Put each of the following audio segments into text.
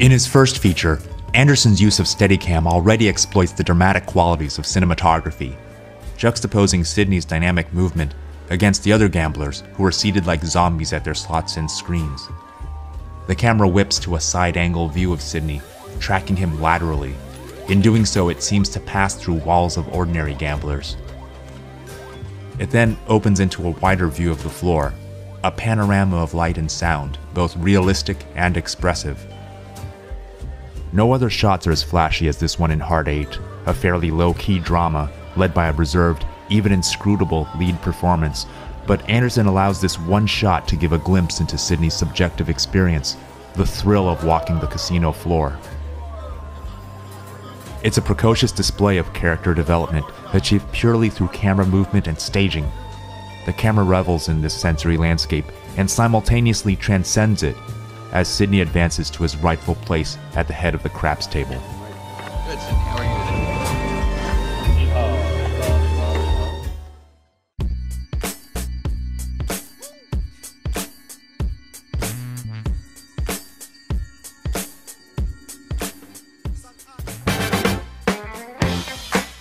In his first feature, Anderson's use of Steadicam already exploits the dramatic qualities of cinematography, juxtaposing Sidney's dynamic movement against the other gamblers who are seated like zombies at their slots-in screens. The camera whips to a side-angle view of Sidney, tracking him laterally. In doing so, it seems to pass through walls of ordinary gamblers. It then opens into a wider view of the floor, a panorama of light and sound, both realistic and expressive. No other shots are as flashy as this one in Hard 8, a fairly low-key drama led by a reserved, even inscrutable lead performance, but Anderson allows this one shot to give a glimpse into Sidney's subjective experience, the thrill of walking the casino floor. It's a precocious display of character development achieved purely through camera movement and staging. The camera revels in this sensory landscape and simultaneously transcends it as Sidney advances to his rightful place at the head of the craps table. Good, Sidney. How are you today?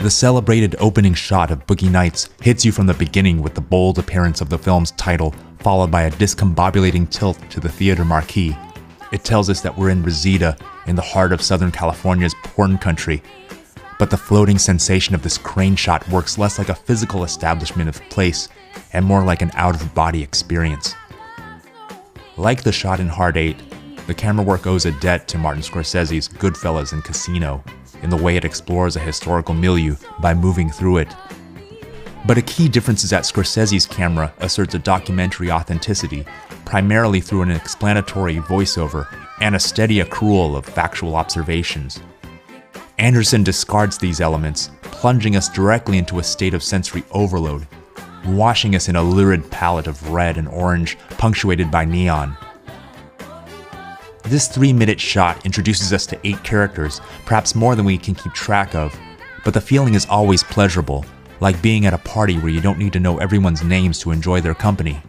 The celebrated opening shot of Boogie Nights hits you from the beginning with the bold appearance of the film's title, followed by a discombobulating tilt to the theater marquee. It tells us that we're in Reseda, in the heart of Southern California's porn country. But the floating sensation of this crane shot works less like a physical establishment of place and more like an out-of-body experience. Like the shot in Hard 8, the camera work owes a debt to Martin Scorsese's Goodfellas and Casino, in the way it explores a historical milieu by moving through it. But a key difference is that Scorsese's camera asserts a documentary authenticity, primarily through an explanatory voiceover and a steady accrual of factual observations. Anderson discards these elements, plunging us directly into a state of sensory overload, washing us in a lurid palette of red and orange punctuated by neon. This 3-minute shot introduces us to 8 characters, perhaps more than we can keep track of, but the feeling is always pleasurable, like being at a party where you don't need to know everyone's names to enjoy their company.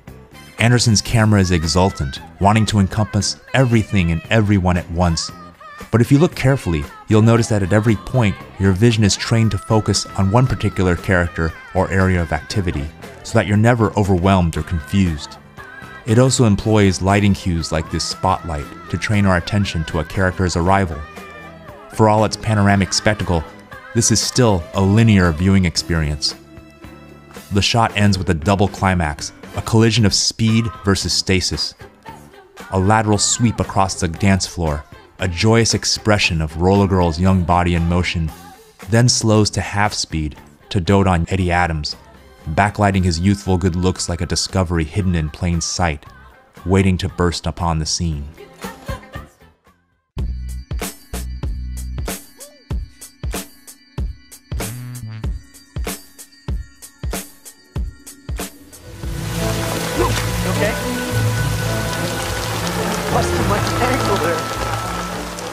Anderson's camera is exultant, wanting to encompass everything and everyone at once. But if you look carefully, you'll notice that at every point, your vision is trained to focus on one particular character or area of activity, so that you're never overwhelmed or confused. It also employs lighting cues like this spotlight to train our attention to a character's arrival. For all its panoramic spectacle, this is still a linear viewing experience. The shot ends with a double climax, a collision of speed versus stasis. A lateral sweep across the dance floor, a joyous expression of Roller Girl's young body in motion, then slows to half speed to dote on Eddie Adams, backlighting his youthful good looks like a discovery hidden in plain sight, waiting to burst upon the scene.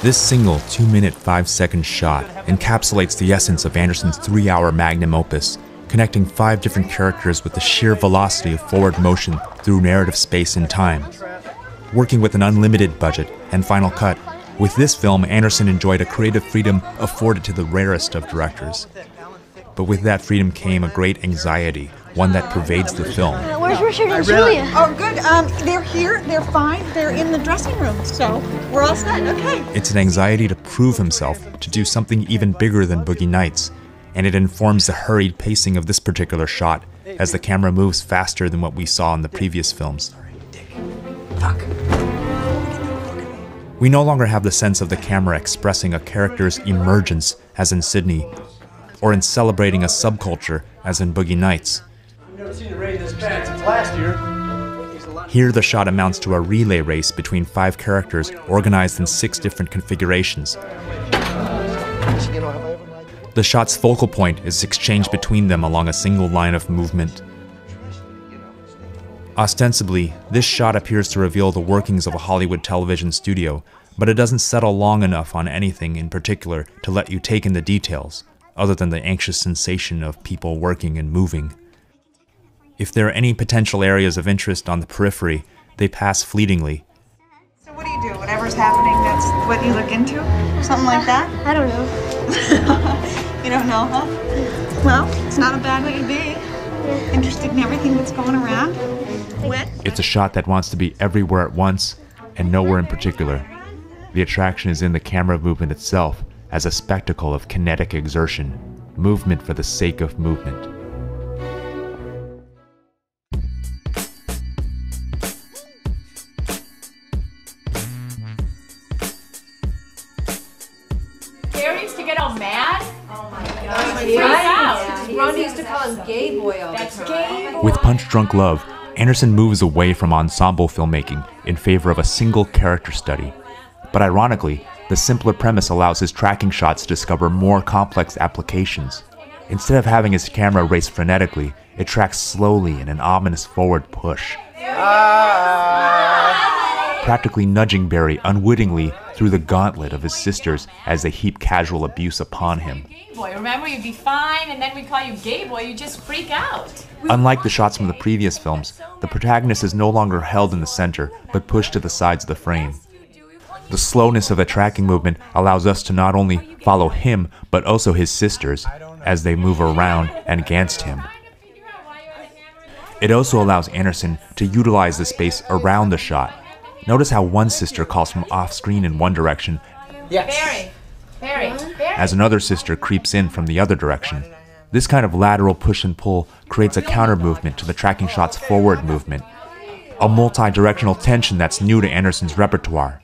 This single 2-minute 5-second shot encapsulates the essence of Anderson's 3-hour magnum opus, connecting 5 different characters with the sheer velocity of forward motion through narrative space and time. Working with an unlimited budget and Final Cut, with this film Anderson enjoyed a creative freedom afforded to the rarest of directors. But with that freedom came a great anxiety, one that pervades the film. Where's Richard and Julia? Oh, good. They're here. They're fine. They're in the dressing room, so we're all set. Okay. It's an anxiety to prove himself, to do something even bigger than Boogie Nights, and it informs the hurried pacing of this particular shot as the camera moves faster than what we saw in the previous films. Fuck. We no longer have the sense of the camera expressing a character's emergence, as in Sidney, or in celebrating a subculture, as in Boogie Nights. I've never seen you raise this bad since last year. Here the shot amounts to a relay race between 5 characters organized in 6 different configurations. The shot's focal point is exchanged between them along a single line of movement. Ostensibly, this shot appears to reveal the workings of a Hollywood television studio, but it doesn't settle long enough on anything in particular to let you take in the details, other than the anxious sensation of people working and moving. If there are any potential areas of interest on the periphery, they pass fleetingly. So what do you do? Whatever whatever's happening, that's what you look into? Something like that? I don't know. You don't know, huh? Well, it's not a bad way to be. Interested in everything that's going around. Wet. It's a shot that wants to be everywhere at once and nowhere in particular. The attraction is in the camera movement itself as a spectacle of kinetic exertion, movement for the sake of movement. Gary used to get all mad. Oh my Freak out. Ron used to call him gay boy all the time. Gay boy. With Punch Drunk Love, Anderson moves away from ensemble filmmaking in favor of a single character study. But ironically, the simpler premise allows his tracking shots to discover more complex applications. Instead of having his camera race frenetically, it tracks slowly in an ominous forward push, practically nudging Barry unwittingly through the gauntlet of his sisters as they heap casual abuse upon him. Gay boy. Remember, you'd be fine, and then we'd call you gay boy. You'd just freak out. Unlike the shots from the previous films, the protagonist is no longer held in the center, but pushed to the sides of the frame. The slowness of the tracking movement allows us to not only follow him, but also his sisters, as they move around and against him. It also allows Anderson to utilize the space around the shot. Notice how one sister calls from off-screen in one direction, Barry. as another sister creeps in from the other direction. This kind of lateral push and pull creates a counter movement to the tracking shot's forward movement, a multi-directional tension that's new to Anderson's repertoire.